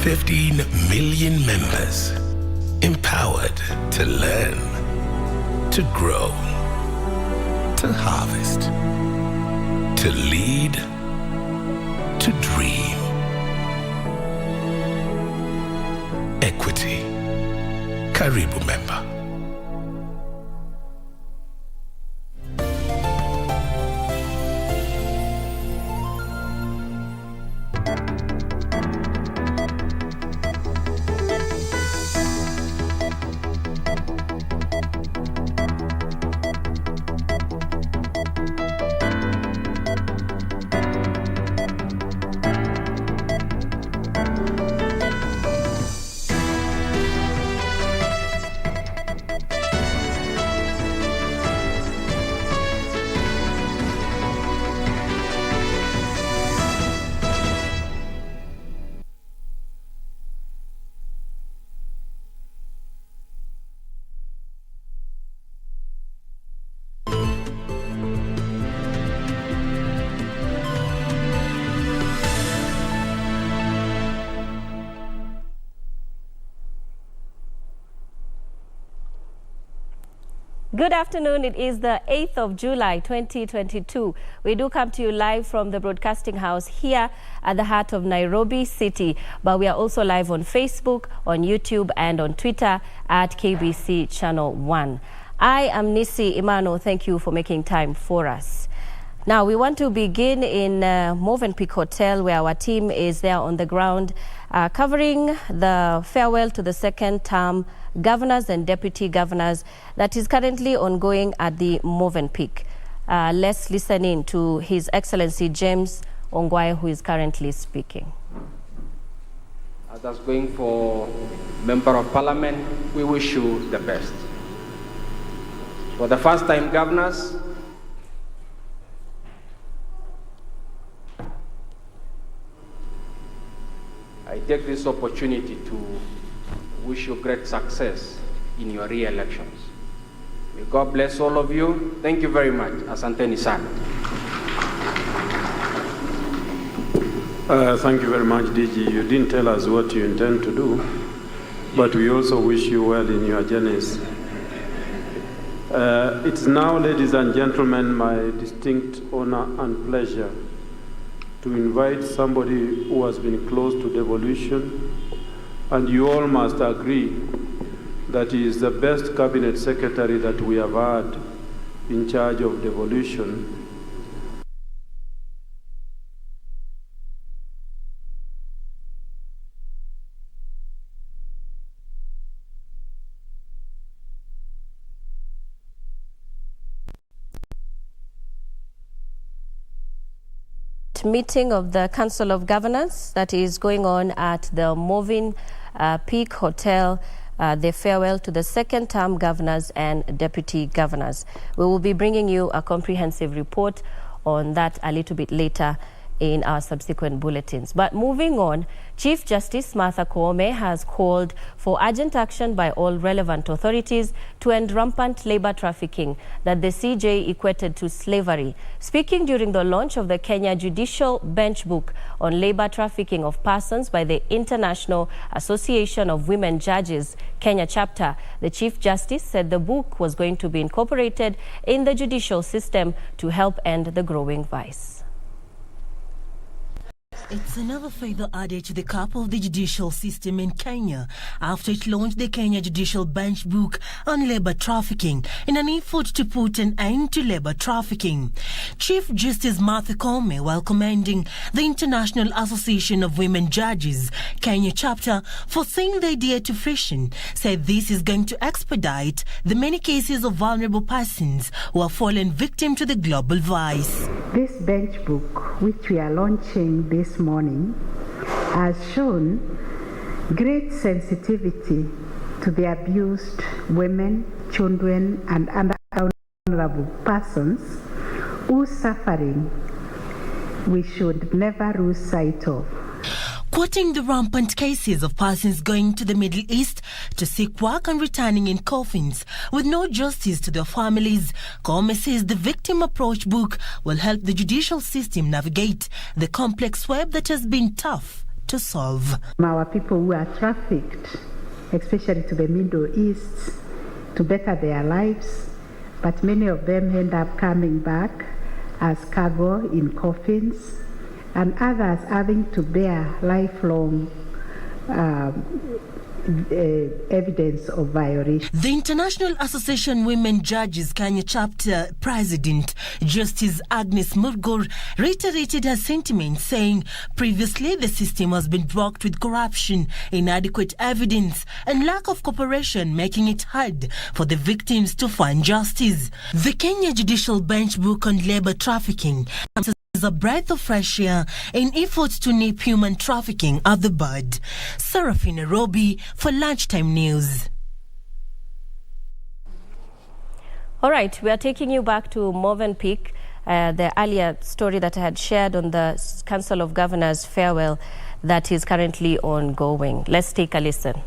15 million members, empowered to learn, to grow, to harvest, to lead, to dream. Equity. Karibu member. Good afternoon. It is the 8th of July, 2022. We do come to you live from the broadcasting house here at the heart of Nairobi City. But we are also live on Facebook, on YouTube, and on Twitter at KBC Channel 1. I am Nissy Imano. Thank you for making time for us. Now, we want to begin in Movenpick Hotel, where our team is there on the ground covering the farewell to the second-term governors and deputy governors that is currently ongoing at the Movenpick. Let's listen in to His Excellency James Ongwae, who is currently speaking. As that's going for Member of Parliament, we wish you the best. For the first-time governors, I take this opportunity to wish you great success in your re-elections. May God bless all of you. Thank you very much. Asanteni sana. Thank you very much, DG. You didn't tell us what you intend to do, but we also wish you well in your journeys. It's now, ladies and gentlemen, my distinct honor and pleasure to invite somebody who has been close to devolution, and you all must agree that he is the best cabinet secretary that we have had in charge of devolution. Meeting of the Council of Governors that is going on at the Movenpick Hotel, the farewell to the second-term governors and deputy governors. We will be bringing you a comprehensive report on that a little bit later in our subsequent bulletins. But moving on, Chief Justice Martha Koome has called for urgent action by all relevant authorities to end rampant labor trafficking that the CJ equated to slavery. Speaking during the launch of the Kenya Judicial Bench Book on labor trafficking of persons by the International Association of Women Judges, Kenya chapter, the Chief Justice said the book was going to be incorporated in the judicial system to help end the growing vice. It's another feather added to the cap of the judicial system in Kenya after it launched the Kenya Judicial Bench Book on labor trafficking in an effort to put an end to labor trafficking. Chief Justice Martha Koome, while commending the International Association of Women Judges, Kenya chapter, for seeing the idea to fruition, said this is going to expedite the many cases of vulnerable persons who have fallen victim to the global vice. This bench book, which we are launching this morning, has shown great sensitivity to the abused women, children, and other vulnerable persons whose suffering we should never lose sight of. Quoting the rampant cases of persons going to the Middle East to seek work and returning in coffins with no justice to their families, Koome says the Victim Approach book will help the judicial system navigate the complex web that has been tough to to solve. Our people who are trafficked, especially to the Middle East, to better their lives, but many of them end up coming back as cargo in coffins, and others having to bear lifelong evidence of violation. The International Association Women Judges Kenya Chapter President Justice Agnes Migori reiterated her sentiments, saying previously the system has been blocked with corruption, inadequate evidence and lack of cooperation, making it hard for the victims to find justice. The Kenya Judicial Bench Book on Labour Trafficking is a breath of fresh air in efforts to nip human trafficking at the bud. Serafina Robi for Lunchtime News. All right, we are taking you back to Movenpick, the earlier story that I had shared on the Council of Governors farewell that is currently ongoing. Let's take a listen.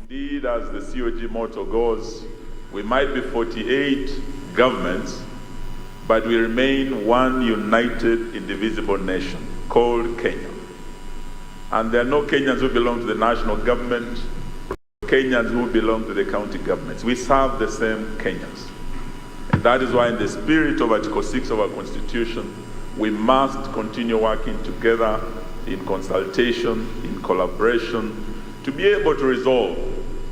Indeed, as the COG motto goes, we might be 48 governments, but we remain one united, indivisible nation called Kenya. And there are no Kenyans who belong to the national government, Kenyans who belong to the county governments. We serve the same Kenyans. And that is why in the spirit of Article 6 of our Constitution, we must continue working together in consultation, in collaboration, to be able to resolve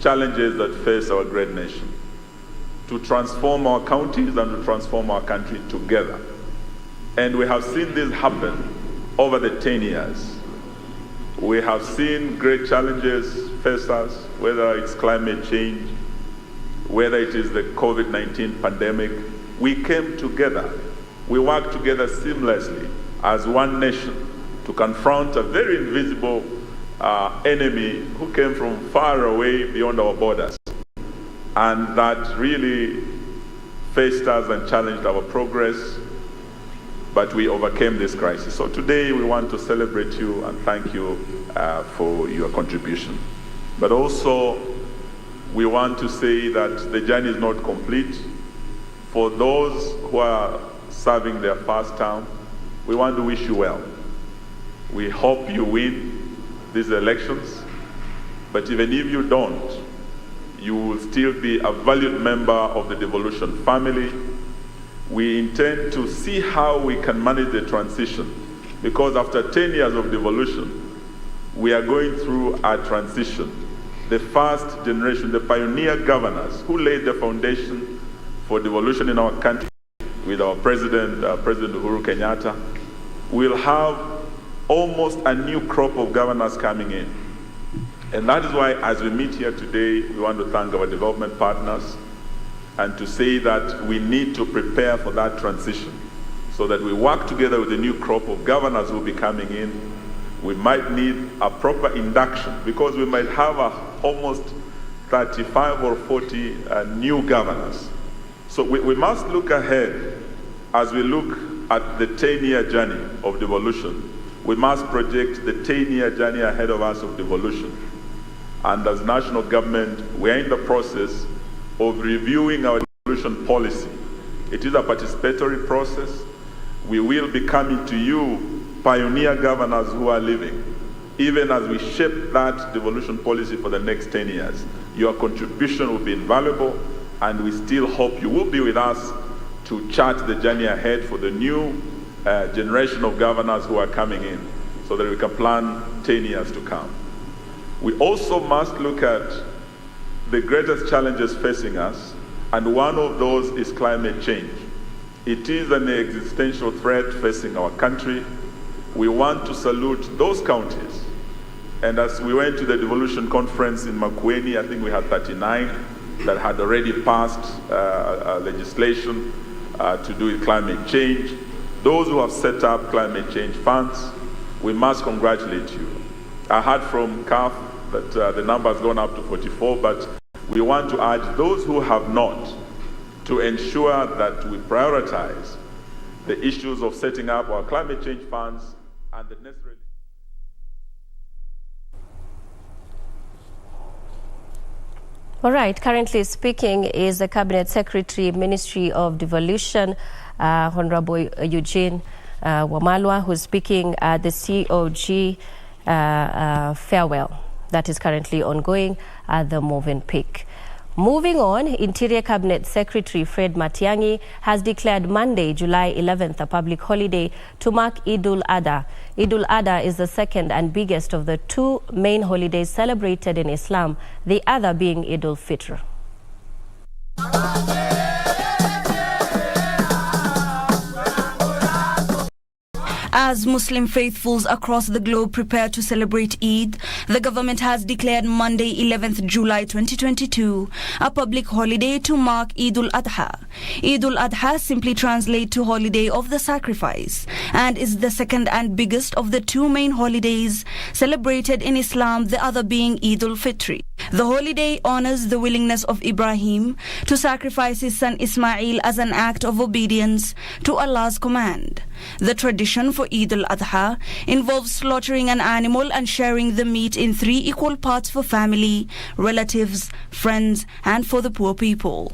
challenges that face our great nation, to transform our counties and to transform our country together. And we have seen this happen over the 10 years. We have seen great challenges face us, whether it's climate change, whether it is the COVID-19 pandemic. We came together. We worked together seamlessly as one nation to confront a very invisible enemy who came from far away beyond our borders, and that really faced us and challenged our progress, but we overcame this crisis. So today we want to celebrate you and thank you for your contribution. But also we want to say that the journey is not complete. For those who are serving their first term, we want to wish you well. We hope you win these elections, but even if you don't, you will still be a valued member of the Devolution family. We intend to see how we can manage the transition, because after 10 years of devolution, we are going through a transition. The first generation, the pioneer governors who laid the foundation for devolution in our country with our President Uhuru Kenyatta, will have almost a new crop of governors coming in. And that is why, as we meet here today, we want to thank our development partners and to say that we need to prepare for that transition so that we work together with the new crop of governors who will be coming in. We might need a proper induction because we might have almost 35 or 40 new governors. So we must look ahead as we look at the 10-year journey of devolution. We must project the 10-year journey ahead of us of devolution. And as national government, we are in the process of reviewing our devolution policy. It is a participatory process. We will be coming to you, pioneer governors who are living, even as we shape that devolution policy for the next 10 years. Your contribution will be invaluable, and we still hope you will be with us to chart the journey ahead for the new generation of governors who are coming in, so that we can plan 10 years to come. We also must look at the greatest challenges facing us, and one of those is climate change. It is an existential threat facing our country. We want to salute those counties. And as we went to the Devolution Conference in Makueni, I think we had 39 that had already passed legislation to do with climate change. Those who have set up climate change funds, we must congratulate you. I heard from CAF that the number has gone up to 44, but we want to urge those who have not to ensure that we prioritize the issues of setting up our climate change funds and the necessary... All right, currently speaking is the Cabinet Secretary, Ministry of Devolution, Honorable Eugene Wamalwa, who's speaking at the COG farewell that is currently ongoing at the Moving Peak. Moving on, Interior Cabinet Secretary Fred Matiang'i has declared Monday, July 11th, a public holiday to mark Eid-ul-Adha. Eid-ul-Adha is the second and biggest of the two main holidays celebrated in Islam, the other being Eid-ul-Fitr. As Muslim faithfuls across the globe prepare to celebrate Eid, the government has declared Monday, 11th July 2022, a public holiday to mark Eid-ul-Adha. Eid-ul-Adha simply translates to holiday of the sacrifice and is the second and biggest of the two main holidays celebrated in Islam, the other being Eid-ul-Fitr. The holiday honors the willingness of Ibrahim to sacrifice his son Ismail as an act of obedience to Allah's command. The tradition for Eid-ul-Adha involves slaughtering an animal and sharing the meat in 3 equal parts for family, relatives, friends, and for the poor people.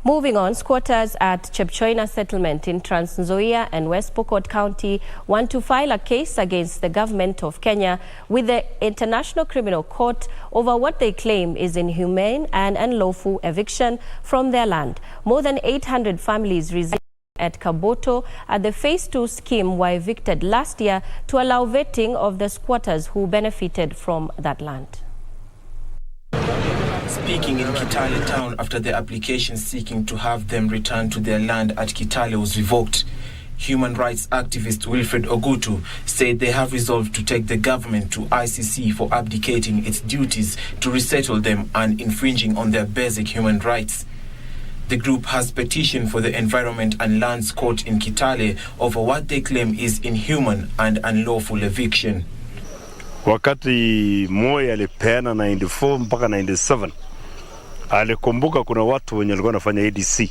Moving on, squatters at Chepchoina settlement in Trans-Nzoia and West Pokot County want to file a case against the government of Kenya with the International Criminal Court over what they claim is inhumane and unlawful eviction from their land. More than 800 families residing at Kaboto at the Phase 2 scheme were evicted last year to allow vetting of the squatters who benefited from that land. Speaking in Kitale town after the application seeking to have them return to their land at Kitale was revoked, human rights activist Wilfred Ogutu said they have resolved to take the government to ICC for abdicating its duties to resettle them and infringing on their basic human rights. The group has petitioned for the Environment and Lands Court in Kitale over what they claim is inhuman and unlawful eviction. Wakati Moi alipeana 94 mpaka 97 alikumbuka kuna watu wenye walikuwa wanafanya ADC.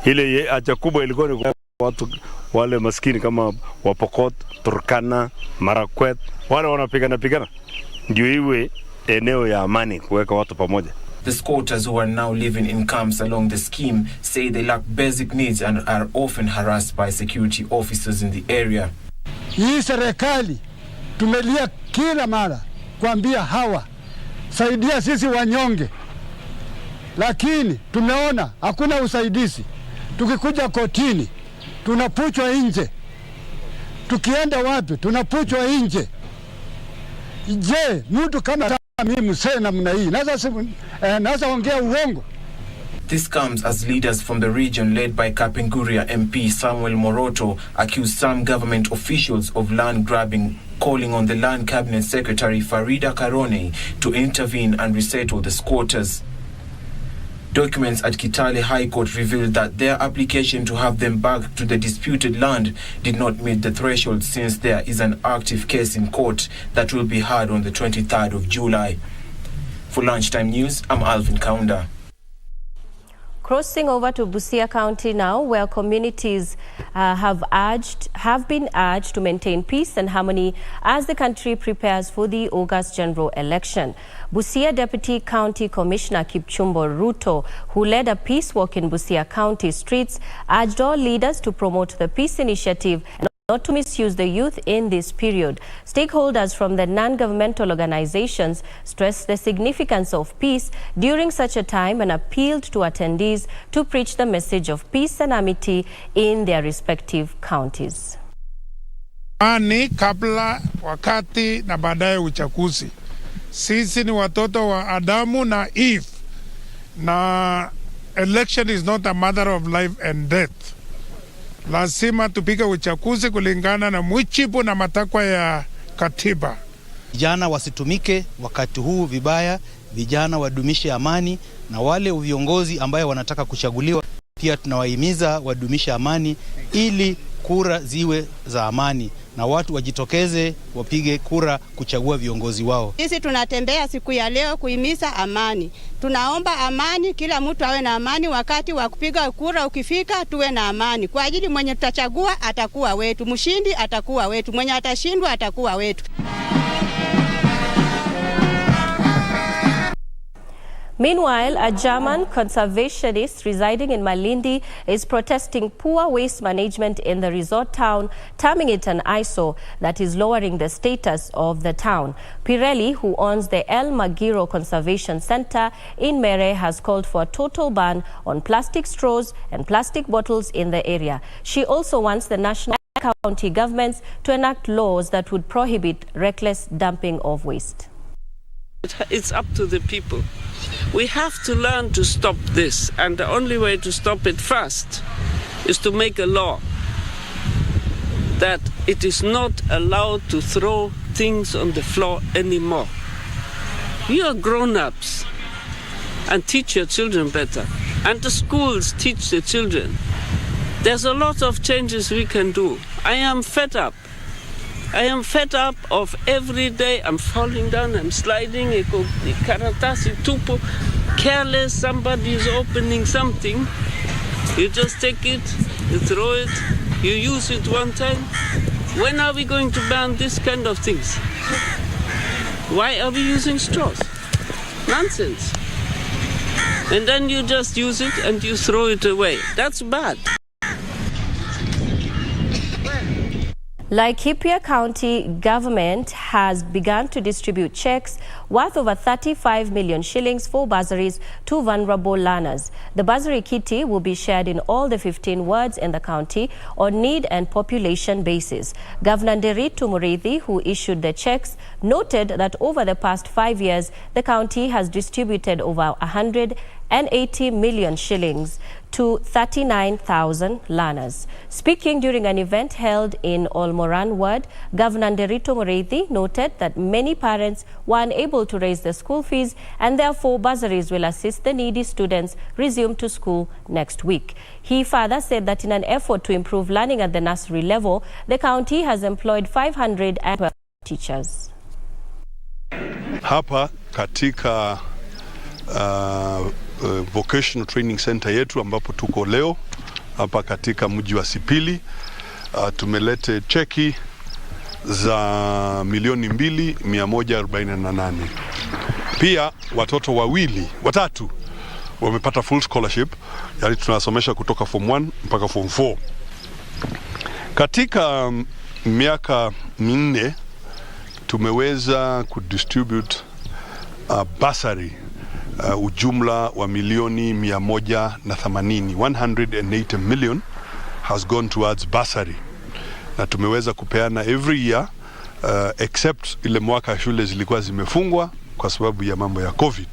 Ile haja kubwa ilikuwa ni watu wale maskini kama Wapokot, Turkana, Marakwet, wale wanapigana ndio iwe eneo ya amani kuweka watu pamoja. The squatters who are now living in camps along the scheme say they lack basic needs and are often harassed by security officers in the area. Hii serikali tumelia kila mara kuambia hawa saidia sisi wanyonge, lakini tumeona hakuna usaidizi. Tukikuja kotini tunapuchwa nje, tukienda wapi tunapuchwa nje. Je, mtu kama mimi msee namna hii naweza ongea uongo? This comes as leaders from the region led by Kapenguria MP Samuel Moroto accuse some government officials of land grabbing, calling on the Land Cabinet Secretary Farida Karone to intervene and resettle the squatters. Documents at Kitale High Court revealed that their application to have them back to the disputed land did not meet the threshold since there is an active case in court that will be heard on the 23rd of July. For Lunchtime News, I'm Alvin Kaunda. Crossing over to Busia County now, where communities have been urged to maintain peace and harmony as the country prepares for the August general election. Busia Deputy County Commissioner Kipchumbo Ruto, who led a peace walk in Busia County streets, urged all leaders to promote the peace initiative and not to misuse the youth in this period. Stakeholders from the non-governmental organizations stressed the significance of peace during such a time and appealed to attendees to preach the message of peace and amity in their respective counties. Ani kabla, wakati na baadaye uchaguzi. Sisi ni watoto wa Adamu na Eve. Na election is not a matter of life and death. Lazima tupige uchaguzi kulingana na mujibu na matakwa ya katiba. Vijana wasitumike wakati huu vibaya, vijana wadumishe amani, na wale viongozi ambaye wanataka kuchaguliwa pia tunawahimiza wadumishe amani ili kura ziwe za amani na watu wajitokeze wapige kura kuchagua viongozi wao. Sisi tunatembea siku ya leo kuhimiza amani. Tunaomba amani, kila mtu awe na amani. Wakati wa kupiga kura ukifika tuwe na amani. Kwa ajili mwenye tutachagua atakuwa wetu, mshindi atakuwa wetu, mwenye atashindwa atakuwa wetu. Meanwhile, a German conservationist residing in Malindi is protesting poor waste management in the resort town, terming it an eyesore that is lowering the status of the town. Pirelli, who owns the El Magiro Conservation Center in Mere, has called for a total ban on plastic straws and plastic bottles in the area. She also wants the national and county governments to enact laws that would prohibit reckless dumping of waste. It's up to the people. We have to learn to stop this, and the only way to stop it first is to make a law that it is not allowed to throw things on the floor anymore. You are grown-ups, and teach your children better, and the schools teach the children. There's a lot of changes we can do. I am fed up. I am fed up of every day I'm falling down, I'm sliding, karatasi tupo, careless, somebody is opening something, you just take it, you throw it, you use it one time. When are we going to ban this kind of things? Why are we using straws? Nonsense. And then you just use it and you throw it away. That's bad. Laikipia County government has begun to distribute checks worth over 35 million shillings for bursaries to vulnerable learners. The bursary kitty will be shared in all the 15 wards in the county on need and population basis. Governor Nderitu Muriithi, who issued the checks, noted that over the past 5 years, the county has distributed over 180 million shillings to 39,000 learners. Speaking during an event held in Olmoran Ward, Governor Nderitu Muriithi noted that many parents were unable to raise the school fees, and therefore bursaries will assist the needy students resume to school next week. He further said that in an effort to improve learning at the nursery level, the county has employed 512 teachers. Hapa katika Vocational Training Center yetu ambapo tuko leo hapa katika mji wa Sipili, tumelete cheki za 2,148,000. Pia watoto watatu wamepata full scholarship, yani tunasomesha kutoka form 1 mpaka form 4. Katika miaka minne tumeweza kudistribute bursary ujumla wa milioni 180. 180 million has gone towards bursary, na tumeweza kupeana every year except ile mwaka shule zilikuwa zimefungwa kwa sababu ya mambo ya COVID.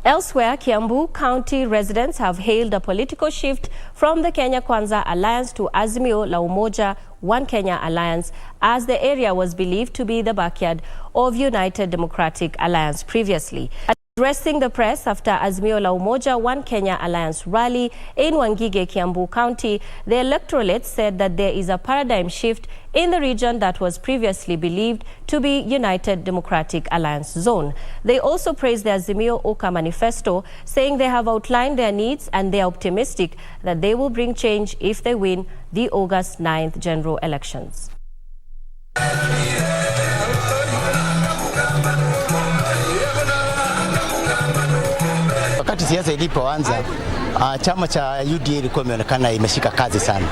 Elsewhere, Kiambu County residents have hailed a political shift from the Kenya Kwanza Alliance to Azimio la Umoja One Kenya Alliance, as the area was believed to be the backyard of United Democratic Alliance previously. Addressing the press after Azimio la Umoja One Kenya Alliance rally in Wangige, Kiambu County, the electorate said that there is a paradigm shift in the region that was previously believed to be United Democratic Alliance zone. They also praised the Azimio Oka Manifesto, saying they have outlined their needs and they are optimistic that they will bring change if they win the August 9th general elections. Wakati siasa ilipoanza, chama cha UDA ilikuwa imeonekana imeshika kazi sana.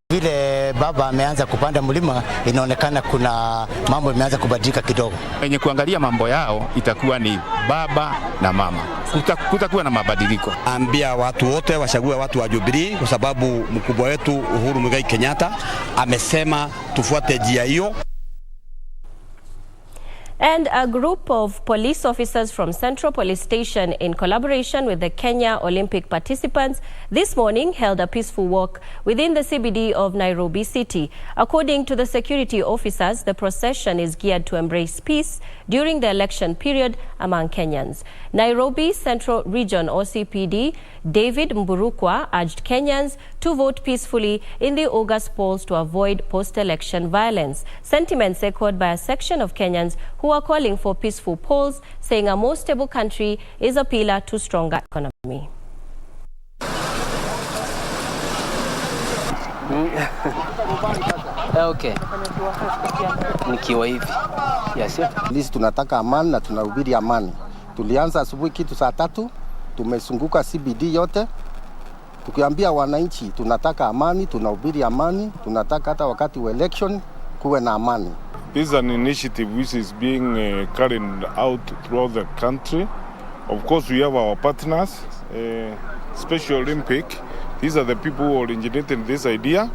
Vile baba ameanza kupanda mlima, inaonekana kuna mambo imeanza kubadilika kidogo. Wenye kuangalia mambo yao itakuwa ni baba na mama. Kutakuwa na mabadiliko. Ambia watu wote wachague watu wa Jubilee kwa sababu mkubwa wetu Uhuru Muigai Kenyatta amesema tufuate njia hiyo. And a group of police officers from Central Police Station, in collaboration with the Kenya Olympic participants, this morning held a peaceful walk within the CBD of Nairobi City. According to the security officers, the procession is geared to embrace peace during the election period among Kenyans. Nairobi Central Region OCPD David Mburukwa urged Kenyans to vote peacefully in the August polls to avoid post-election violence. Sentiments echoed by a section of Kenyans who are calling for peaceful polls, saying a more stable country is a pillar to stronger economy. Okay. Nikiwa hivi. Yes. Sisi tunataka amani na tunahubiri amani. Tulianza asubuhi kitu saa 3, tumesunguka CBD yote. Tukiambia wananchi tunataka amani, tunahubiri amani, tunataka hata wakati wa election kuwe na amani. This is an initiative which is being carried out throughout the country. Of course, we have our partners, Special Olympic. These are the people who originated this idea.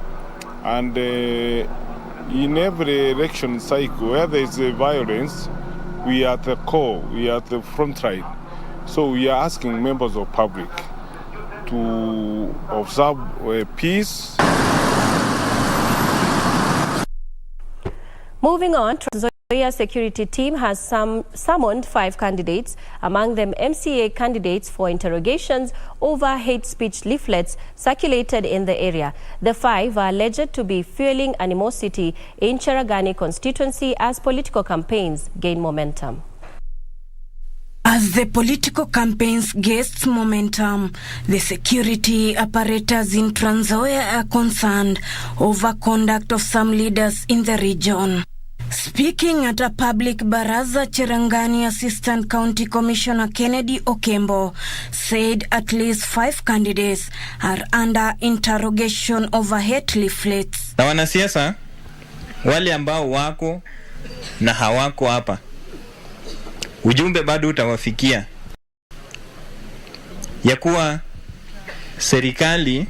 And in every election cycle, where there is violence, we are at the core, we are at the front line. So we are asking members of public to observe peace. Moving on, Trans-Nzoia security team has summoned 5 candidates, among them MCA candidates, for interrogations over hate speech leaflets circulated in the area. The 5 are alleged to be fueling animosity in Cherangani constituency as political campaigns gain momentum. As the political campaigns gains momentum, the security apparatus in Trans-Nzoia are concerned over conduct of some leaders in the region. Speaking at a public baraza, Cherangani Assistant County Commissioner Kennedy Okembo said at least 5 candidates are under interrogation over hate leaflets. Na wanasiasa wale ambao wako na hawako hapa, ujumbe bado utawafikia ya kuwa serikali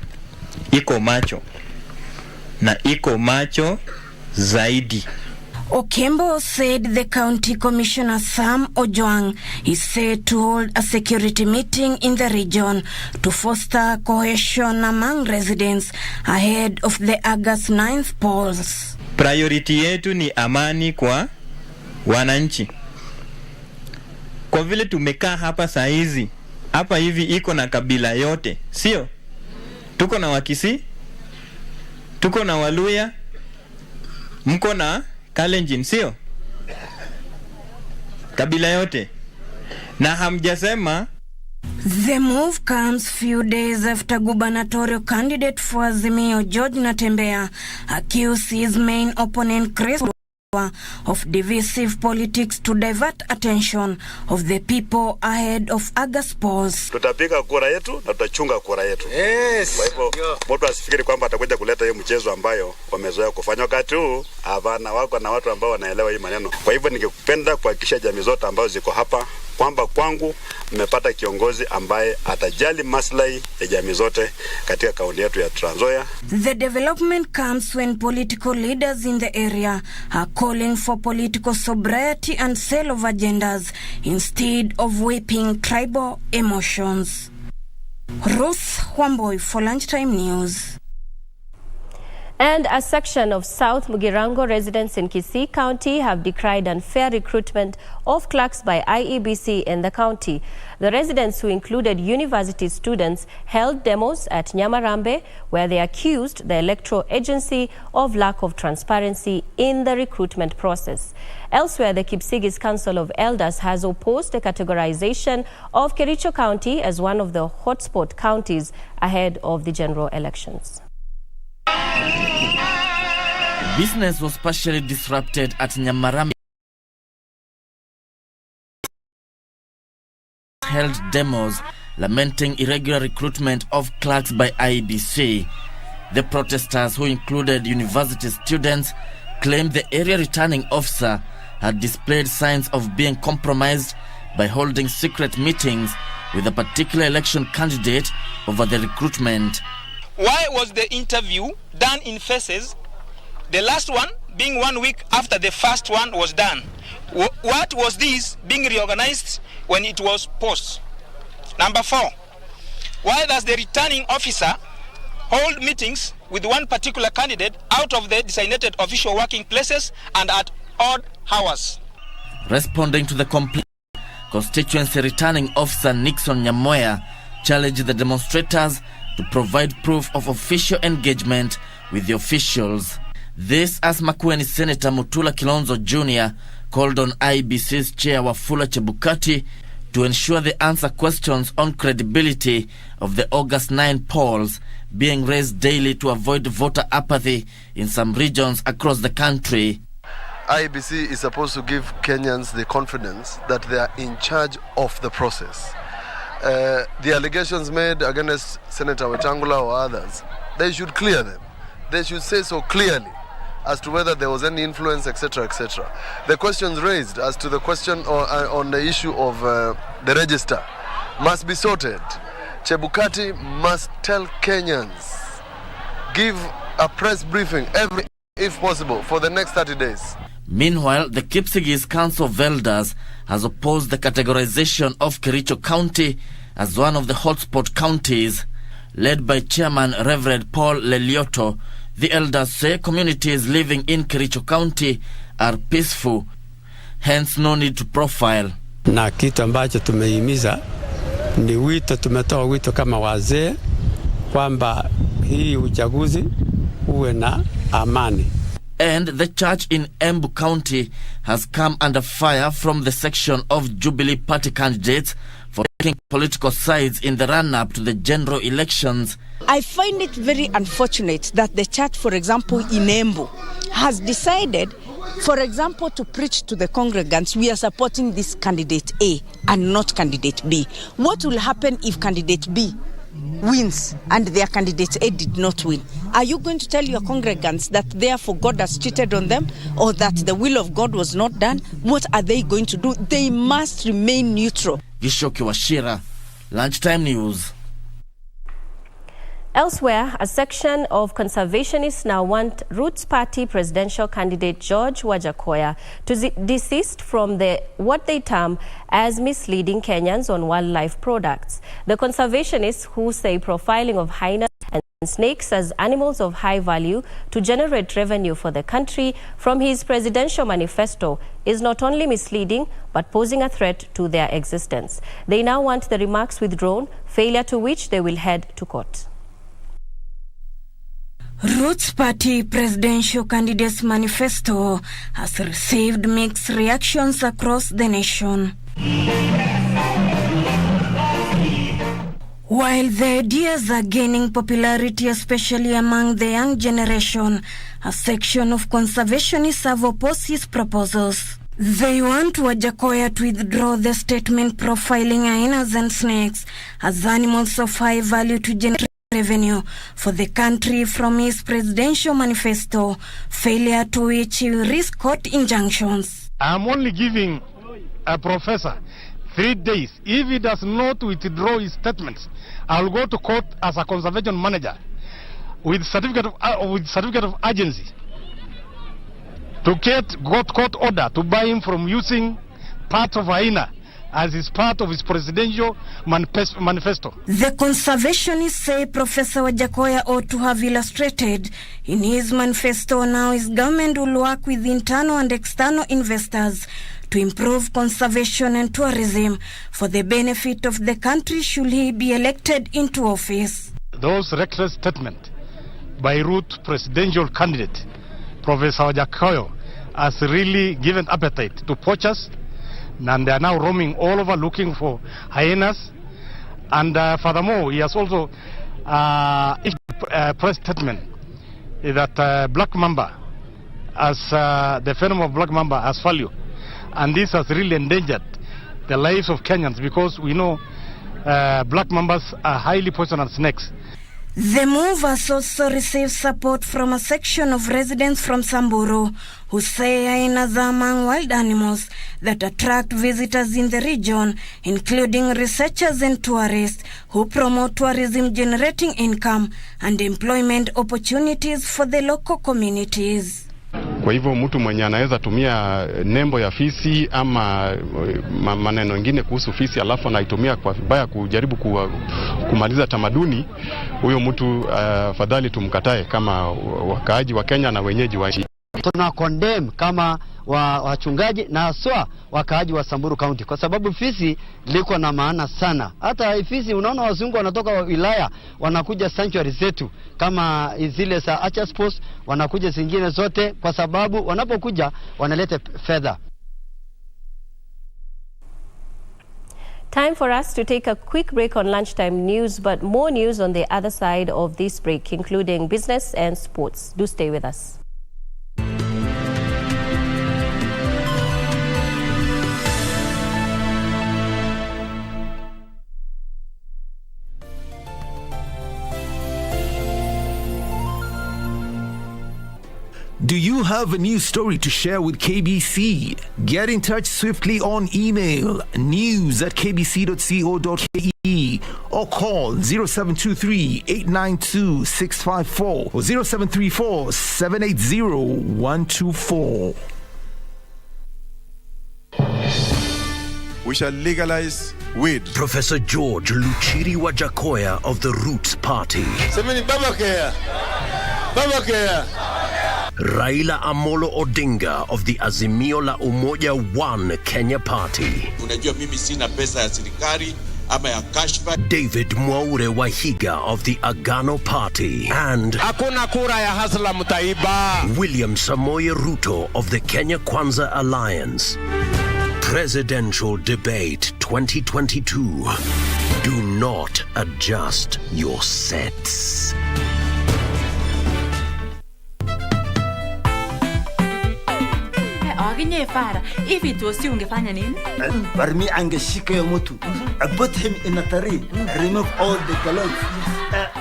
iko macho na iko macho zaidi. Okembo said the county commissioner Sam Ojwang is set to hold a security meeting in the region to foster cohesion among residents ahead of the August 9th polls. Priority yetu ni amani kwa wananchi. Kwa vile tumekaa hapa saa hizi, hapa hivi iko na kabila yote, sio? Tuko na Wakisii, tuko na Waluya, mko na Kalenjin, sio? Kabila yote. Na hamjasema. The move comes few days after gubernatorial candidate for Azimio George Natembeya accused his main opponent Chris of divisive politics to divert attention of the people ahead of August polls. Tutapiga kura yetu na tutachunga kura yetu. Yes. Kwa hivyo mtu asifikiri kwamba atakuja kuleta hiyo mchezo ambayo wamezoea kufanya wakati huu. Hapana, wako na watu ambao wanaelewa hii maneno. Kwa hivyo ningependa kuhakikisha jamii zote ambazo ziko hapa kwamba kwangu mmepata kiongozi ambaye atajali maslahi ya jamii zote katika kaunti yetu ya Trans-Nzoia. The development comes when political leaders in the area are calling for political sobriety and sale of agendas instead of whipping tribal emotions. Ruth Wamboy for Lunchtime News. And a section of South Mugirango residents in Kisii County have decried unfair recruitment of clerks by IEBC in the county. The residents, who included university students, held demos at Nyamarambe, where they accused the electoral agency of lack of transparency in the recruitment process. Elsewhere, the Kipsigis Council of Elders has opposed the categorization of Kericho County as one of the hotspot counties ahead of the general elections. Business was partially disrupted at Nyamarambe. Held demos lamenting irregular recruitment of clerks by IEBC. The protesters, who included university students, claimed the area returning officer had displayed signs of being compromised by holding secret meetings with a particular election candidate over the recruitment. Why was the interview done in phases, the last one being 1 week after the first one was done? What was this being reorganized when it was post? Number 4, why does the returning officer hold meetings with one particular candidate out of the designated official working places and at odd hours? Responding to the complaint, constituency returning officer Nixon Nyamoya challenged the demonstrators to provide proof of official engagement with the officials. This as Makueni Senator Mutula Kilonzo Jr. called on IEBC's chair Wafula Chebukati to ensure they answer questions on credibility of the August 9 polls being raised daily to avoid voter apathy in some regions across the country. IEBC is supposed to give Kenyans the confidence that they are in charge of the process. The allegations made against Senator Wetangula or others, they should clear them. They should say so clearly as to whether there was any influence, etc., etc. The questions raised as to the question on the issue of the register must be sorted. Chebukati must tell Kenyans, give a press briefing if possible for the next 30 days. Meanwhile, the Kipsigis Council of Elders has opposed the categorization of Kericho County as one of the hotspot counties. Led by Chairman Reverend Paul Lelioto, the elders say communities living in Kericho County are peaceful, hence no need to profile. Na kitu ambacho tumehimiza ni wito, tumetoa wito kama wazee kwamba hii uchaguzi uwe na amani. And the church in Embu County has come under fire from the section of Jubilee Party candidates for taking political sides in the run-up to the general elections. I find it very unfortunate that the church, for example, in Embu, has decided, for example, to preach to the congregants, we are supporting this candidate A and not candidate B. What will happen if candidate B wins and their candidate A did not win? Are you going to tell your congregants that therefore God has cheated on them or that the will of God was not done? What are they going to do? They must remain neutral. Gishoki Washira, Lunchtime News. Elsewhere, a section of conservationists now want Roots Party presidential candidate George Wajackoyah to desist from what they term as misleading Kenyans on wildlife products. The conservationists, who say profiling of hyenas and snakes as animals of high value to generate revenue for the country from his presidential manifesto, is not only misleading but posing a threat to their existence. They now want the remarks withdrawn, failure to which they will head to court. Roots Party presidential candidate's manifesto has received mixed reactions across the nation. While the ideas are gaining popularity, especially among the young generation, a section of conservationists have opposed his proposals. They want Wajackoyah to withdraw the statement profiling hyenas and snakes as animals of high value to generate revenue for the country from his presidential manifesto, failure to which he will risk court injunctions. I'm only giving a professor 3 days. If he does not withdraw his statements, I'll go to court as a conservation manager with certificate of agency to get court order to buy him from using part of hyena as is part of his presidential manifesto. The conservationists say Professor Wajackoyah ought to have illustrated in his manifesto now his government will work with internal and external investors to improve conservation and tourism for the benefit of the country should he be elected into office. Those reckless statements by Root presidential candidate Professor Wajackoyah has really given appetite to poachers, and they are now roaming all over looking for hyenas. And furthermore, he has also issued a press statement that black mamba, as the phenomenon of black mamba has value. And this has really endangered the lives of Kenyans because we know black mambas are highly poisonous snakes. The move has also received support from a section of residents from Samburu who say hyenas are among wild animals that attract visitors in the region, including researchers and tourists who promote tourism generating income and employment opportunities for the local communities. Kwa hivyo mtu mwenye anaweza tumia nembo ya fisi ama maneno mengine kuhusu fisi alafu anaitumia kwa vibaya kujaribu kumaliza tamaduni, huyo mtu fadhali tumkatae kama wakaaji wa Kenya na wenyeji wa nchi. Tuna condemn kama wachungaji na haswa wakaaji wa Samburu County kwa sababu fisi liko na maana sana. Hata fisi unaona wazungu wanatoka wilaya wanakuja sanctuary zetu kama zile za Archers Post, wanakuja zingine zote kwa sababu wanapokuja wanaleta fedha. Time for us to take a quick break on lunchtime news, but more news on the other side of this break, including business and sports. Do stay with us. Do you have a news story to share with KBC? Get in touch swiftly on email news@kbc.co.ke or call 0723-892-654 or 0734-780-124. We shall legalize weed. Professor George Luchiri Wajakoya of the Roots Party. Semeni Babakea. Babakea. Raila Amolo Odinga of the Azimio la Umoja One Kenya Party. Unajua mimi sina pesa ya serikali ama ya kashfa. David Mwaure Wahiga of the Agano Party. And hakuna kura ya hasla mtaiba. William Samoei Ruto of the Kenya Kwanza Alliance. Presidential Debate 2022. Do not adjust your sets. Aginye fara, if it was you ungefanya nini? Barmi angeshika ya mtu. I put him in a tari, remove all the gallons.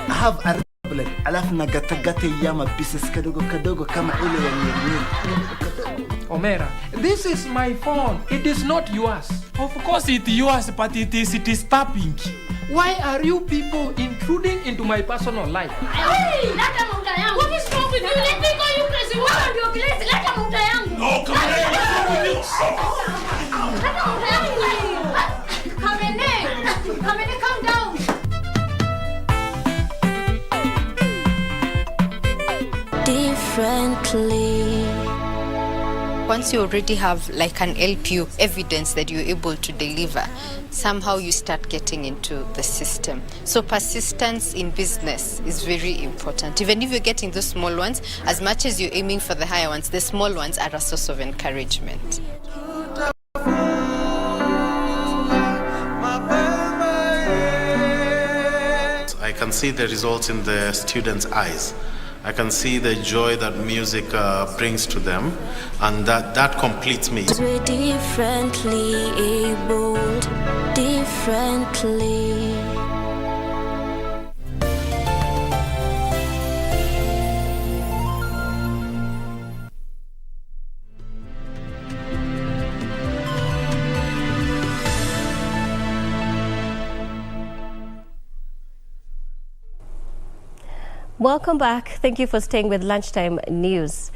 Have a tablet. Alafu nagatagate yama pieces kadogo kama ile ya nyeri. Omera, this is my phone. It is not yours. Of course it's yours, but it is tapping. Why are you people intruding into my personal life? Hey, leta muda yangu. What is wrong with you? Let me go, you crazy woman. Ndio crazy. Leta muda yangu. No, come here. Leta muda yangu. Kamene, calm down. Differently. Once you already have like an LPU evidence that you're able to deliver, somehow you start getting into the system. So persistence in business is very important. Even if you're getting the small ones, as much as you're aiming for the higher ones, the small ones are a source of encouragement. I can see the results in the students' eyes. I can see the joy that music brings to them, and that completes me. We're differently abled, differently. Welcome back. Thank you for staying with Lunchtime News.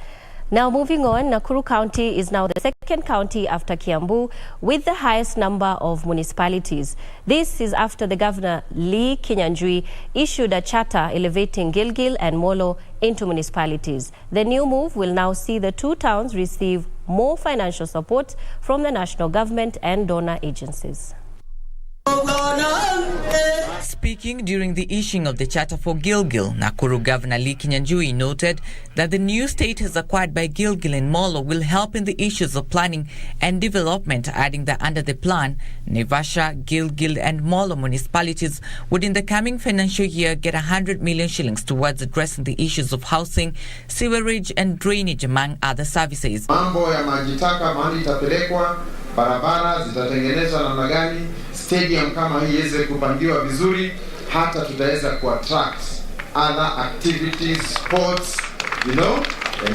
Now moving on, Nakuru County is now the second county after Kiambu with the highest number of municipalities. This is after the Governor Lee Kinyanjui issued a charter elevating Gilgil and Molo into municipalities. The new move will now see the two towns receive more financial support from the national government and donor agencies. Speaking during the issuing of the charter for Gilgil, Nakuru Governor Lee Kinyanjui noted that the new state has acquired by Gilgil and Molo will help in the issues of planning and development, adding that under the plan, Naivasha, Gilgil and Molo municipalities would in the coming financial year get 100 million shillings towards addressing the issues of housing, sewerage and drainage, among other services. Mambo ya maji taka mahali itapelekwa, barabara zitatengenezwa namna gani, stadium kama hii iweze kupangiwa vizuri, hata tutaweza kuattract other activities, sports, the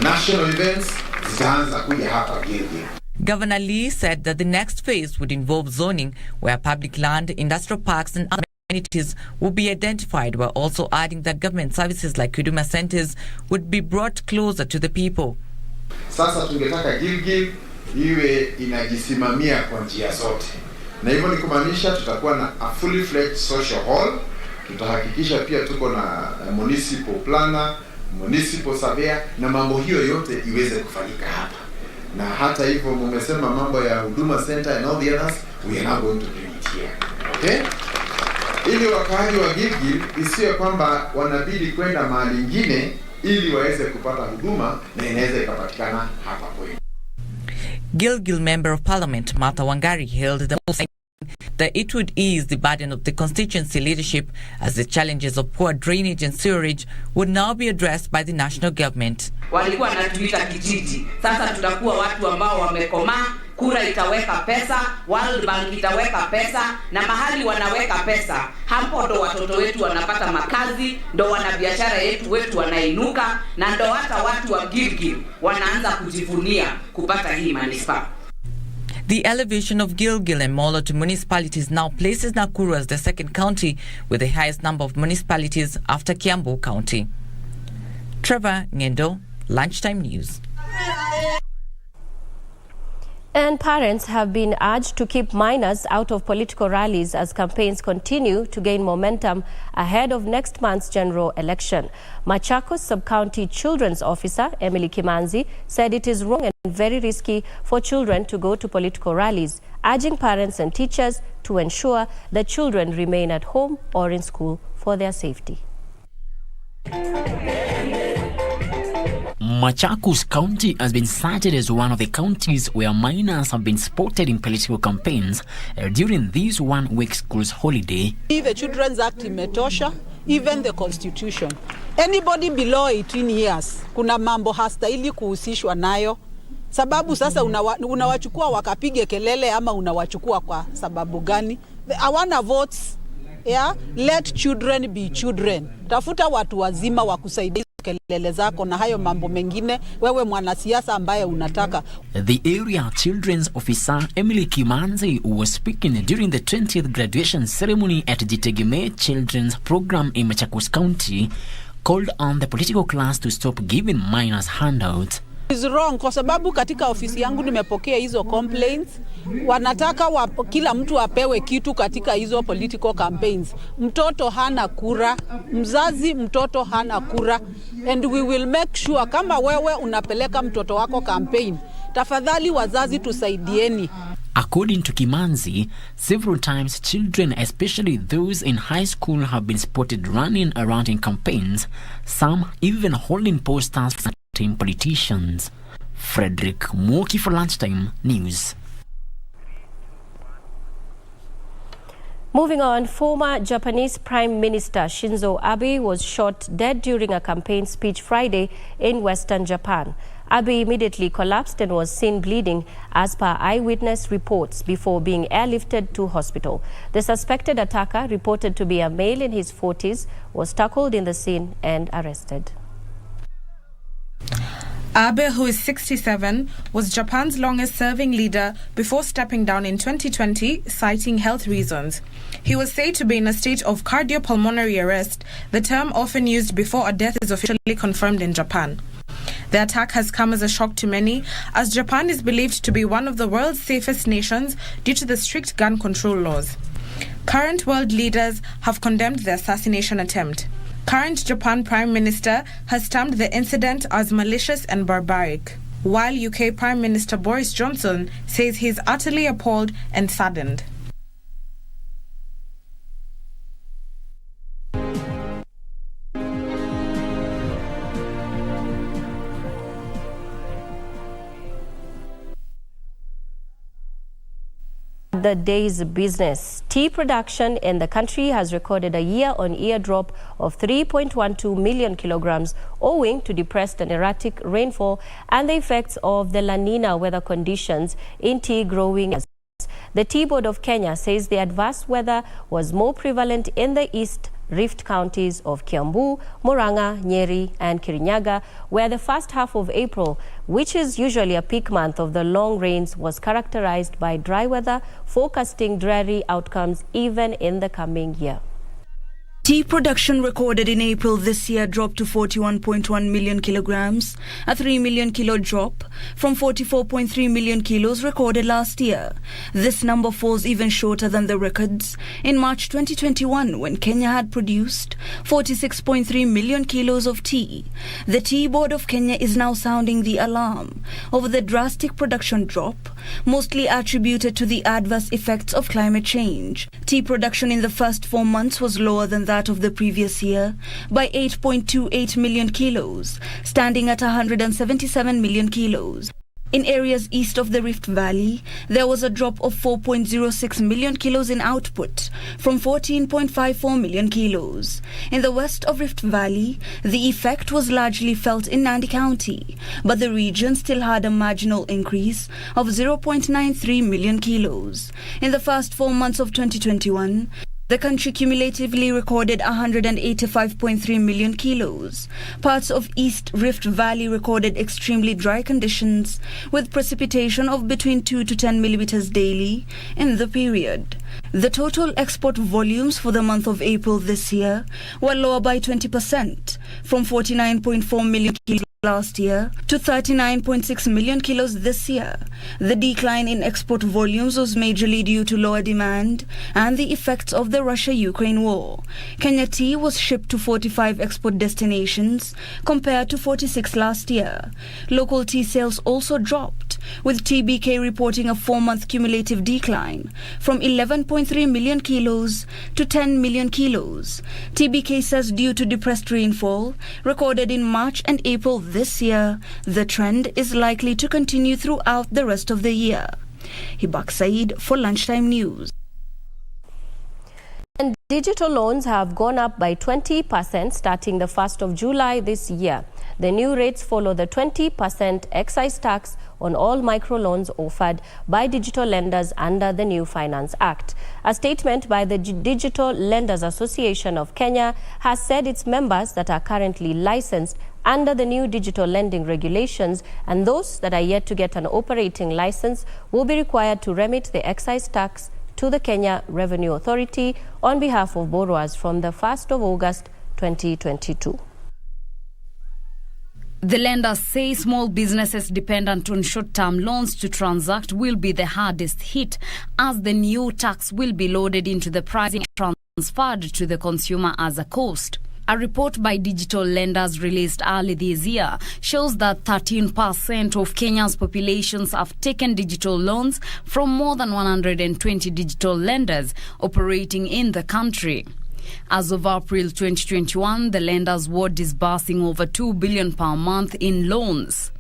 national events zitaanza kuja hapa Gilgil. Governor Lee said that the next phase would involve zoning where public land, industrial parks and other amenities will be identified, while also adding that government services like Huduma centers would be brought closer to the people. Sasa tungetaka Gilgil iwe inajisimamia kwa njia zote. Na hivyo ni kumaanisha tutakuwa na a fully fledged social hall, tutahakikisha pia tuko na municipal planner, municipal surveyor, na mambo hiyo yote iweze kufanyika hapa. Na hata hivyo mmesema mambo ya Huduma Center and all the others, we are now going to bring it here. Okay? Ili wakaaji wa Gilgil isiwe kwamba wanabidi kwenda mahali nyingine ili waweze kupata huduma, na inaweza ikapatikana hapa kwetu. Gilgil Member of Parliament Martha Wangari hailed the that it would ease the burden of the constituency leadership as the challenges of poor drainage and sewerage would now be addressed by the national government. Walikuwa wanatuita kijiji. Sasa tutakuwa watu ambao wamekomaa, kura itaweka pesa, World Bank itaweka pesa, na mahali wanaweka pesa, hapo ndo watoto wetu wanapata makazi, ndo wanabiashara wetu wanainuka, na ndo hata watu wa Gilgil wanaanza kujivunia kupata hii manispaa. The elevation of Gilgil and Molo to municipalities now places Nakuru as the second county with the highest number of municipalities after Kiambu County. Trevor Ngendo, Lunchtime News. And parents have been urged to keep minors out of political rallies as campaigns continue to gain momentum ahead of next month's general election. Machakos Sub-County Children's Officer Emily Kimanzi said it is wrong and very risky for children to go to political rallies, urging parents and teachers to ensure that children remain at home or in school for their safety. Machakos County has been cited as one of the counties where minors have been spotted in political campaigns during this 1 week school's holiday. The Children's Act imetosha, even the Constitution. Anybody below 18 years, kuna mambo hastahili kuhusishwa nayo. Sababu sasa unawachukua wakapige kelele ama unawachukua kwa sababu gani? Hawana votes. Yeah? Let children be children. Tafuta watu wazima wa kusaidia kelele zako na hayo mambo mengine wewe mwanasiasa ambaye unataka. The area children's officer Emily Kimanzi was speaking during the 20th graduation ceremony at Jitegeme Children's Program in Machakos County, called on the political class to stop giving minors handouts. Is wrong kwa sababu katika ofisi yangu nimepokea hizo complaints. Wanataka kila mtu apewe kitu katika hizo political campaigns. Mtoto hana kura, mzazi mtoto hana kura, and we will make sure kama wewe unapeleka mtoto wako campaign, tafadhali wazazi tusaidieni. According to Kimanzi, several times children, especially those in high school, have been spotted running around in campaigns, some even holding posters team politicians. Frederick Mwoki for Lunchtime News. Moving on, former Japanese Prime Minister Shinzo Abe was shot dead during a campaign speech Friday in western Japan. Abe immediately collapsed and was seen bleeding as per eyewitness reports before being airlifted to hospital. The suspected attacker, reported to be a male in his 40s, was tackled in the scene and arrested. Abe, who is 67, was Japan's longest-serving leader before stepping down in 2020, citing health reasons. He was said to be in a state of cardiopulmonary arrest, the term often used before a death is officially confirmed in Japan. The attack has come as a shock to many, as Japan is believed to be one of the world's safest nations due to the strict gun control laws. Current world leaders have condemned the assassination attempt. Current Japan Prime Minister has termed the incident as malicious and barbaric, while UK Prime Minister Boris Johnson says he is utterly appalled and saddened. The day's business. Tea production in the country has recorded a year-on-year drop of 3.12 million kilograms owing to depressed and erratic rainfall and the effects of the La Nina weather conditions in tea growing. The Tea Board of Kenya says the adverse weather was more prevalent in the East Rift counties of Kiambu, Murang'a, Nyeri and Kirinyaga, where the first half of April, which is usually a peak month of the long rains, was characterized by dry weather, forecasting dreary outcomes even in the coming year. Tea production recorded in April this year dropped to 41.1 million kilograms, a 3 million kilo drop from 44.3 million kilos recorded last year. This number falls even shorter than the records in March 2021 when Kenya had produced 46.3 million kilos of tea. The Tea Board of Kenya is now sounding the alarm over the drastic production drop, mostly attributed to the adverse effects of climate change. Tea production in the first 4 months was lower than that of the previous year by 8.28 million kilos, standing at 177 million kilos. In areas east of the Rift Valley, there was a drop of 4.06 million kilos in output from 14.54 million kilos. In the west of Rift Valley, the effect was largely felt in Nandi County, but the region still had a marginal increase of 0.93 million kilos. In the first 4 months of 2021, the country cumulatively recorded 185.3 million kilos. Parts of East Rift Valley recorded extremely dry conditions with precipitation of between 2 to 10 millimeters daily in the period. The total export volumes for the month of April this year were lower by 20%, from 49.4 million kilos last year to 39.6 million kilos this year. The decline in export volumes was majorly due to lower demand and the effects of the Russia-Ukraine war. Kenya tea was shipped to 45 export destinations compared to 46 last year. Local tea sales also dropped, with TBK reporting a 4-month cumulative decline from 11.3 million kilos to 10 million kilos. TBK says due to depressed rainfall recorded in March and April this year, the trend is likely to continue throughout the rest of the year. Hibak Said for Lunchtime News. And digital loans have gone up by 20% starting the 1st of July this year. The new rates follow the 20% excise tax on all microloans offered by digital lenders under the new Finance Act. A statement by the Digital Lenders Association of Kenya has said its members that are currently licensed under the new digital lending regulations and those that are yet to get an operating license will be required to remit the excise tax to the Kenya Revenue Authority on behalf of borrowers from the 1st of August 2022. The lenders say small businesses dependent on short-term loans to transact will be the hardest hit, as the new tax will be loaded into the pricing transferred to the consumer as a cost. A report by Digital Lenders released early this year shows that 13% of Kenya's populations have taken digital loans from more than 120 digital lenders operating in the country. As of April 2021, the lenders were disbursing over 2 billion per month in loans.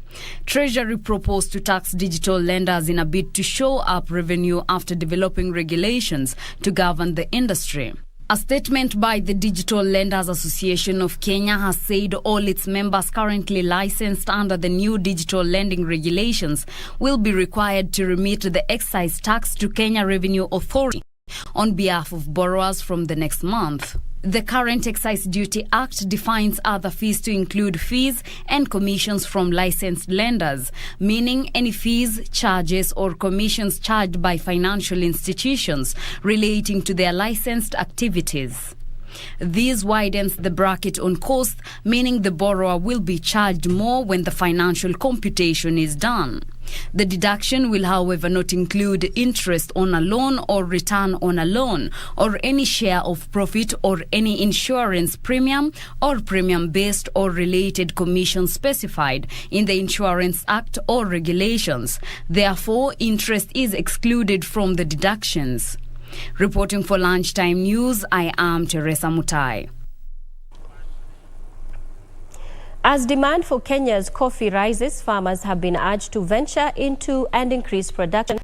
Treasury proposed to tax digital lenders in a bid to show up revenue after developing regulations to govern the industry. A statement by the Digital Lenders Association of Kenya has said all its members currently licensed under the new digital lending regulations will be required to remit the excise tax to Kenya Revenue Authority on behalf of borrowers from the next month. The current Excise Duty Act defines other fees to include fees and commissions from licensed lenders, meaning any fees, charges or commissions charged by financial institutions relating to their licensed activities. This widens the bracket on cost, meaning the borrower will be charged more when the financial computation is done. The deduction will, however, not include interest on a loan or return on a loan, or any share of profit or any insurance premium or premium-based or related commission specified in the Insurance Act or regulations. Therefore, interest is excluded from the deductions. Reporting for Lunchtime News, I am Teresa Mutai. As demand for Kenya's coffee rises, farmers have been urged to venture into and increase production.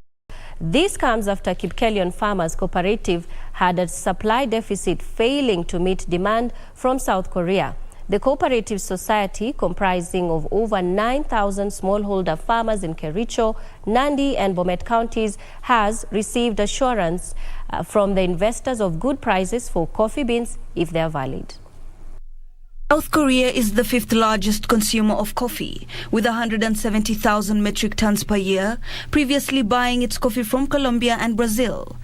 This comes after Kipkelion Farmers Cooperative had a supply deficit, failing to meet demand from South Korea. The cooperative society, comprising of over 9,000 smallholder farmers in Kericho, Nandi and Bomet counties, has received assurance from the investors of good prices for coffee beans if they are valid. South Korea is the 5th largest consumer of coffee, with 170,000 metric tons per year, previously buying its coffee from Colombia and Brazil.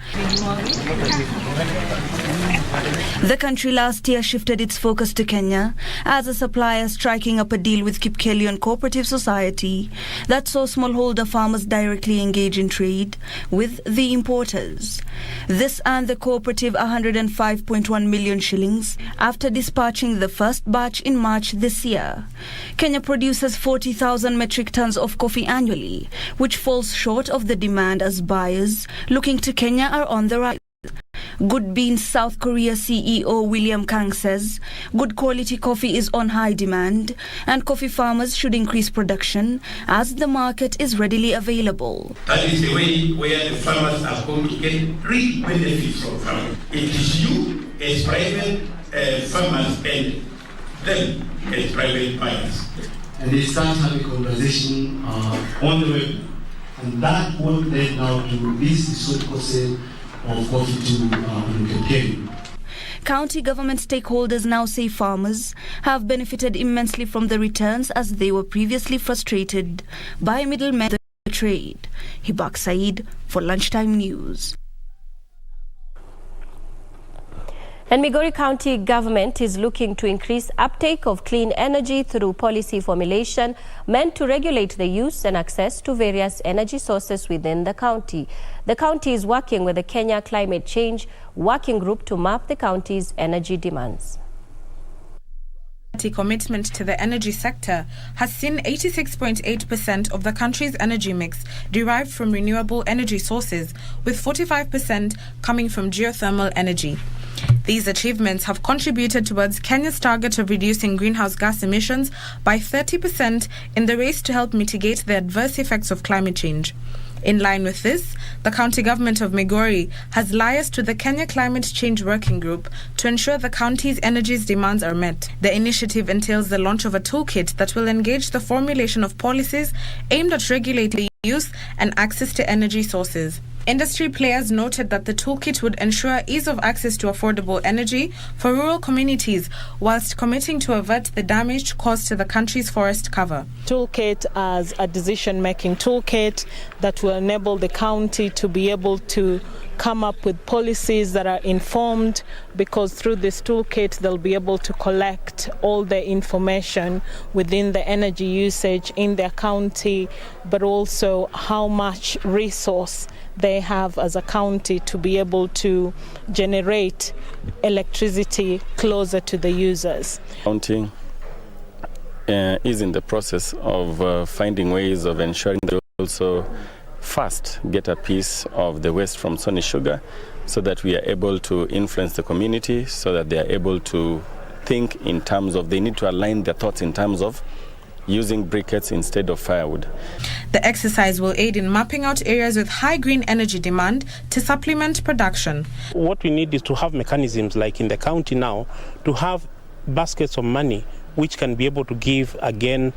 The country last year shifted its focus to Kenya as a supplier, striking up a deal with Kipkelion Cooperative Society that saw smallholder farmers directly engage in trade with the importers. This earned the cooperative 105.1 million shillings after dispatching the first batch in March this year. Kenya produces 40,000 metric tons of coffee annually, which falls short of the demand as buyers looking to Kenya are on the rise. Good Beans South Korea CEO William Kang says good quality coffee is on high demand and coffee farmers should increase production as the market is readily available. That is the way where the farmers are going to get real benefits from farming. It is you as private farmers and them as private buyers. And they start having conversation on the web. And that what led now to this so-called sale of coffee to Nakuru. County government stakeholders now say farmers have benefited immensely from the returns as they were previously frustrated by middlemen in the trade. Hibak Said for Lunchtime News. And Migori County government is looking to increase uptake of clean energy through policy formulation meant to regulate the use and access to various energy sources within the county. The county is working with the Kenya Climate Change Working Group to map the county's energy demands. Commitment to the energy sector has seen 86.8% of the country's energy mix derived from renewable energy sources, with 45% coming from geothermal energy. These achievements have contributed towards Kenya's target of reducing greenhouse gas emissions by 30% in the race to help mitigate the adverse effects of climate change. In line with this, the county government of Migori has liaised to the Kenya Climate Change Working Group to ensure the county's energy demands are met. The initiative entails the launch of a toolkit that will engage the formulation of policies aimed at regulating the use and access to energy sources. Industry players noted that the toolkit would ensure ease of access to affordable energy for rural communities, whilst committing to avert the damage caused to the country's forest cover. Toolkit as a decision-making toolkit that will enable the county to be able to come up with policies that are informed, because through this toolkit they'll be able to collect all the information within the energy usage in their county, but also how much resource they have as a county to be able to generate electricity closer to the users. County is in the process of finding ways of ensuring they also first get a piece of the waste from Sony Sugar, so that we are able to influence the community, so that they are able to think in terms of, they need to align their thoughts in terms of using briquettes instead of firewood. The exercise will aid in mapping out areas with high green energy demand to supplement production. What we need is to have mechanisms like in the county now, to have baskets of money which can be able to give again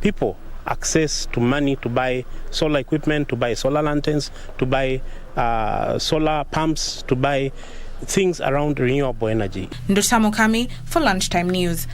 people access to money to buy solar equipment, to buy solar lanterns, to buy solar pumps, to buy things around renewable energy. Ndotamo Kami for Lunchtime News.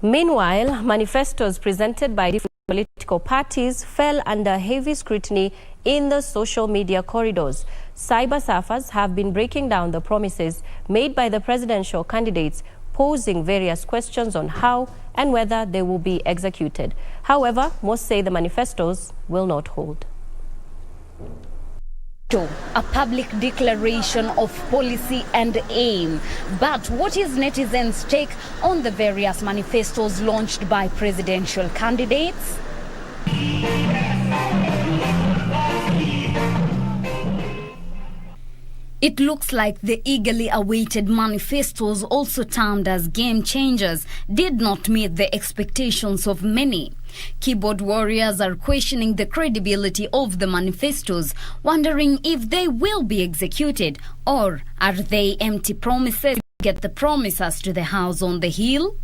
Meanwhile, manifestos presented by different political parties fell under heavy scrutiny in the social media corridors. Cyber surfers have been breaking down the promises made by the presidential candidates, posing various questions on how and whether they will be executed. However, most say the manifestos will not hold. A public declaration of policy and aim. But what is netizens' take on the various manifestos launched by presidential candidates? It looks like the eagerly awaited manifestos, also termed as game changers, did not meet the expectations of many. Keyboard warriors are questioning the credibility of the manifestos, wondering if they will be executed, or are they empty promises to get the promisers to the house on the hill?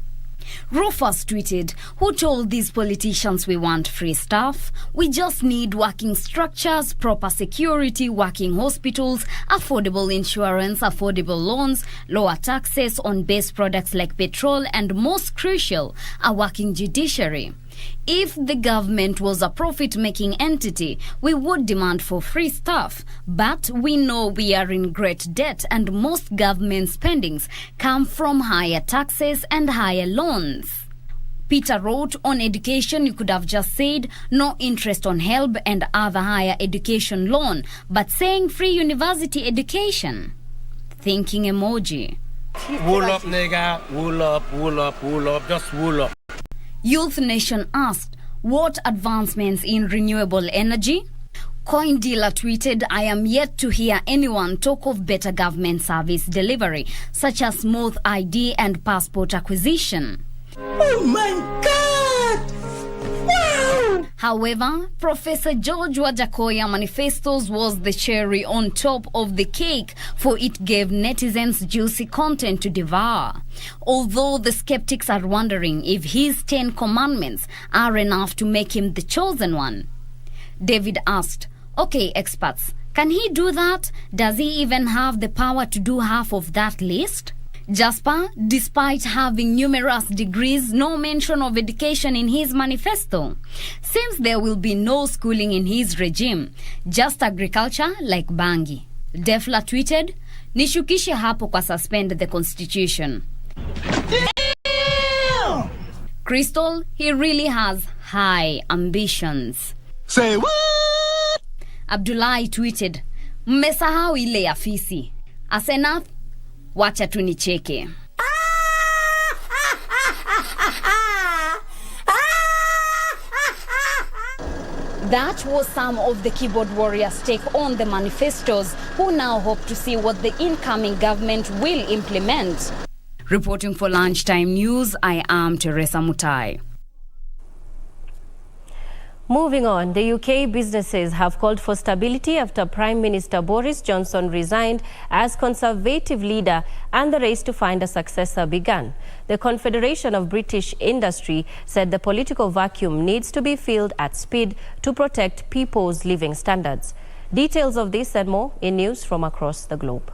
Rufus tweeted, "Who told these politicians we want free stuff? We just need working structures, proper security, working hospitals, affordable insurance, affordable loans, lower taxes on base products like petrol, and most crucial, a working judiciary. If the government was a profit-making entity, we would demand for free stuff. But we know we are in great debt, and most government spendings come from higher taxes and higher loans." Peter wrote, "On education, you could have just said no interest on HELB and other higher education loan, but saying free university education." Thinking emoji. Wool up, nigga. Wool up, wool up, wool up. Just wool up. Youth Nation asked, "What advancements in renewable energy?" Coin dealer tweeted, "I am yet to hear anyone talk of better government service delivery, such as smooth ID and passport acquisition." Oh my God! Wow! However, Professor George Wajakoya Manifestos was the cherry on top of the cake, for it gave netizens juicy content to devour. Although the skeptics are wondering if his 10 commandments are enough to make him the chosen one. David asked, "Okay, experts, can he do that? Does he even have the power to do half of that list?" Jasper, despite having numerous degrees, no mention of education in his manifesto. Seems there will be no schooling in his regime, just agriculture like Bangi. Defla tweeted, "Nishukishe hapo kwa suspend the constitution." Damn! Crystal, he really has high ambitions. Say what? Abdullahi tweeted, "Mmesahau ile ya fisi. Asenath, wacha tu nicheke." That was some of the keyboard warriors' take on the manifestos, who now hope to see what the incoming government will implement. Reporting for Lunchtime News, I am Teresa Mutai. Moving on, the UK businesses have called for stability after Prime Minister Boris Johnson resigned as Conservative leader and the race to find a successor began. The Confederation of British Industry said the political vacuum needs to be filled at speed to protect people's living standards. Details of this and more in news from across the globe.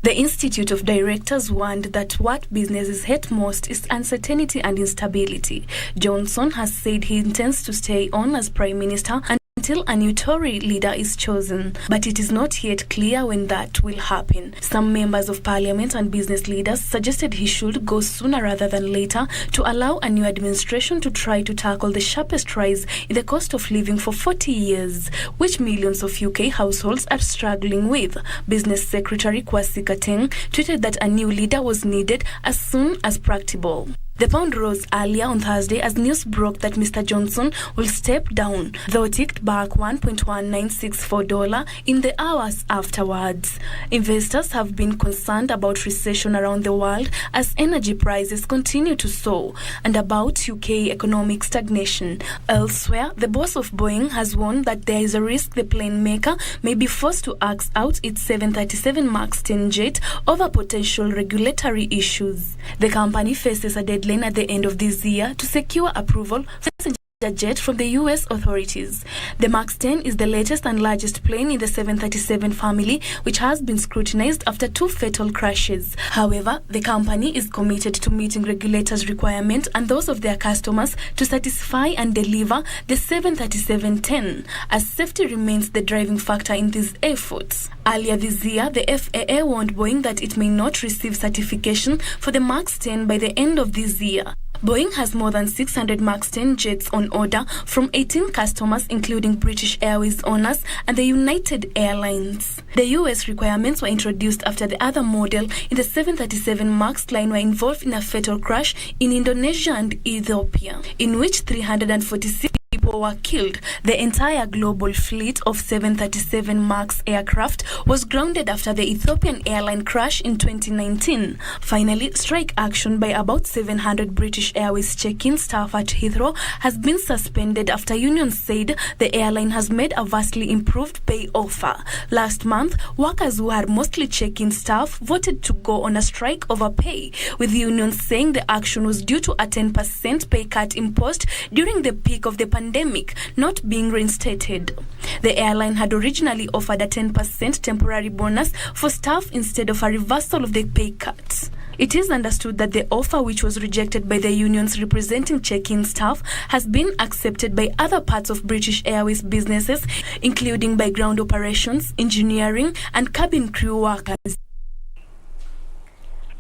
The Institute of Directors warned that what businesses hate most is uncertainty and instability. Johnson has said he intends to stay on as Prime Minister until a new Tory leader is chosen, but it is not yet clear when that will happen. Some members of Parliament and business leaders suggested he should go sooner rather than later to allow a new administration to try to tackle the sharpest rise in the cost of living for 40 years, which millions of UK households are struggling with. Business Secretary Kwasi Kwarteng tweeted that a new leader was needed as soon as practicable. The pound rose earlier on Thursday as news broke that Mr. Johnson will step down, though it ticked back $1.1964 in the hours afterwards. Investors have been concerned about recession around the world as energy prices continue to soar, and about UK economic stagnation. Elsewhere, the boss of Boeing has warned that there is a risk the plane maker may be forced to axe out its 737 MAX 10 jet over potential regulatory issues. The company faces a deadline at the end of this year to secure approval for passenger jet from the US authorities. The MAX 10 is the latest and largest plane in the 737 family, which has been scrutinized after 2 fatal crashes. However, the company is committed to meeting regulators' requirements and those of their customers to satisfy and deliver the 737-10, as safety remains the driving factor in these efforts. Earlier this year, the FAA warned Boeing that it may not receive certification for the MAX 10 by the end of this year. Boeing has more than 600 MAX 10 jets on order from 18 customers, including British Airways owners and the United Airlines. The US requirements were introduced after the other model in the 737 MAX line were involved in a fatal crash in Indonesia and Ethiopia, in which 346 people were killed. The entire global fleet of 737 MAX aircraft was grounded after the Ethiopian airline crash in 2019. Finally, strike action by about 700 British Airways check-in staff at Heathrow has been suspended after unions said the airline has made a vastly improved pay offer. Last month, workers who are mostly check-in staff voted to go on a strike over pay, with unions saying the action was due to a 10% pay cut imposed during the peak of the pandemic not being reinstated. The airline had originally offered a 10% temporary bonus for staff instead of a reversal of the pay cuts. It is understood that the offer, which was rejected by the unions representing check-in staff, has been accepted by other parts of British Airways businesses, including by ground operations, engineering, and cabin crew workers.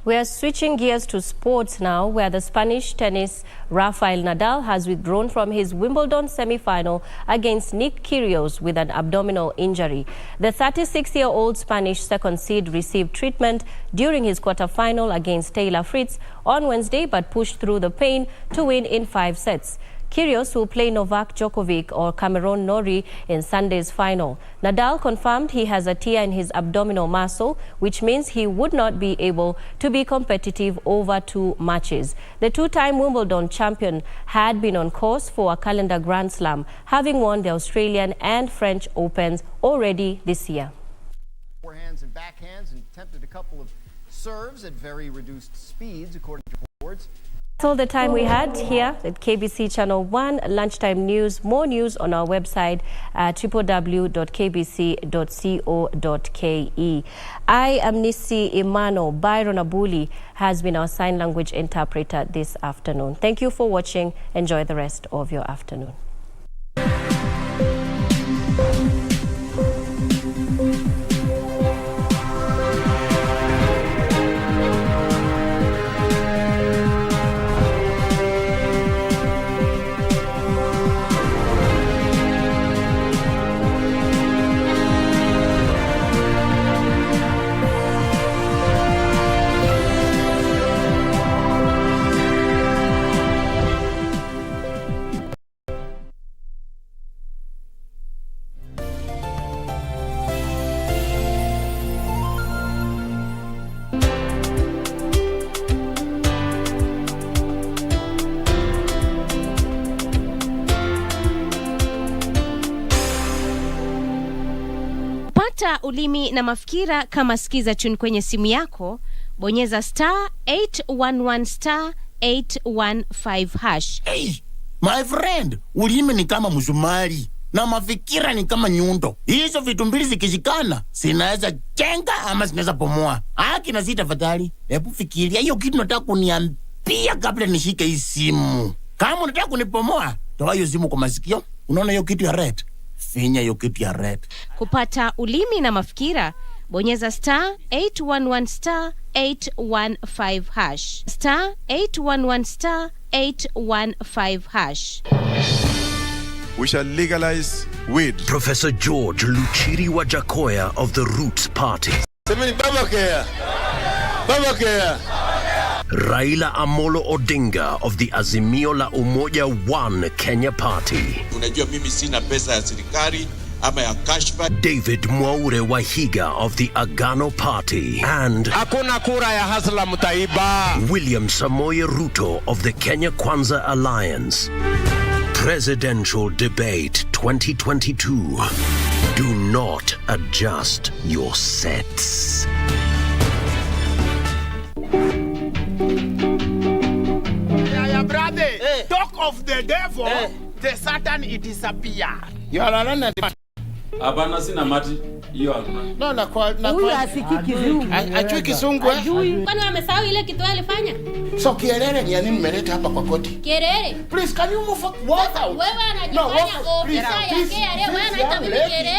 We are switching gears to sports now, where the Spanish tennis Rafael Nadal has withdrawn from his Wimbledon semi-final against Nick Kyrgios with an abdominal injury. The 36-year-old Spanish second seed received treatment during his quarter-final against Taylor Fritz on Wednesday, but pushed through the pain to win in 5 sets. Kyrgios will play Novak Djokovic or Cameron Norrie in Sunday's final. Nadal confirmed he has a tear in his abdominal muscle, which means he would not be able to be competitive over 2 matches. The two-time Wimbledon champion had been on course for a calendar Grand Slam, having won the Australian and French Opens already this year. Forehands and backhands, and attempted a couple of serves at very reduced speeds, according to reports. That's all the time we had here at KBC Channel 1 Lunchtime News. More news on our website at www.kbc.co.ke. I am Nissy Imano. Byron Abuli has been our sign language interpreter this afternoon. Thank you for watching. Enjoy the rest of your afternoon. Ulimi na mafikira kama sikiza tune kwenye simu yako, bonyeza *811 *815 Hey, my friend, ulimi ni kama msumari na mafikira ni kama nyundo. Hizo vitu mbili zikishikana, zinaweza jenga ama zinaweza bomoa. Haki na sita tafadhali. Hebu fikiria hiyo kitu nataka kuniambia kabla nishike hii simu. Kama unataka kunibomoa, toa hiyo simu kwa masikio. Unaona hiyo kitu ya red? Finya hiyo kitu ya red. Kupata ulimi na mafikira, bonyeza *811 *815 *811 *815 We shall legalize weed. Professor George Luchiri Wajakoya of the Roots Party. Semeni Babakea. Babakea. Raila Amolo Odinga of the Azimio la Umoja One Kenya Party. Unajua mimi sina pesa ya serikali ama ya cashback. David Mwaure Wahiga of the Agano Party. And hakuna kura ya hasla mtaiba. William Samoei Ruto of the Kenya Kwanza Alliance. Presidential Debate 2022. Do not adjust your sets. Brother, talk of the devil, the Satan it disappear. You are alone. Abana sina mati hiyo hakuna. No, na kwa huyu asikiki kizungu. Ajui kizungu eh? Kwani amesahau ile kitu alifanya? So kielele ni nini mmeleta hapa kwa koti? Kielele. Please can you move walk out? Wewe anajifanya ofisa ya KRA, wewe anaita mimi kielele.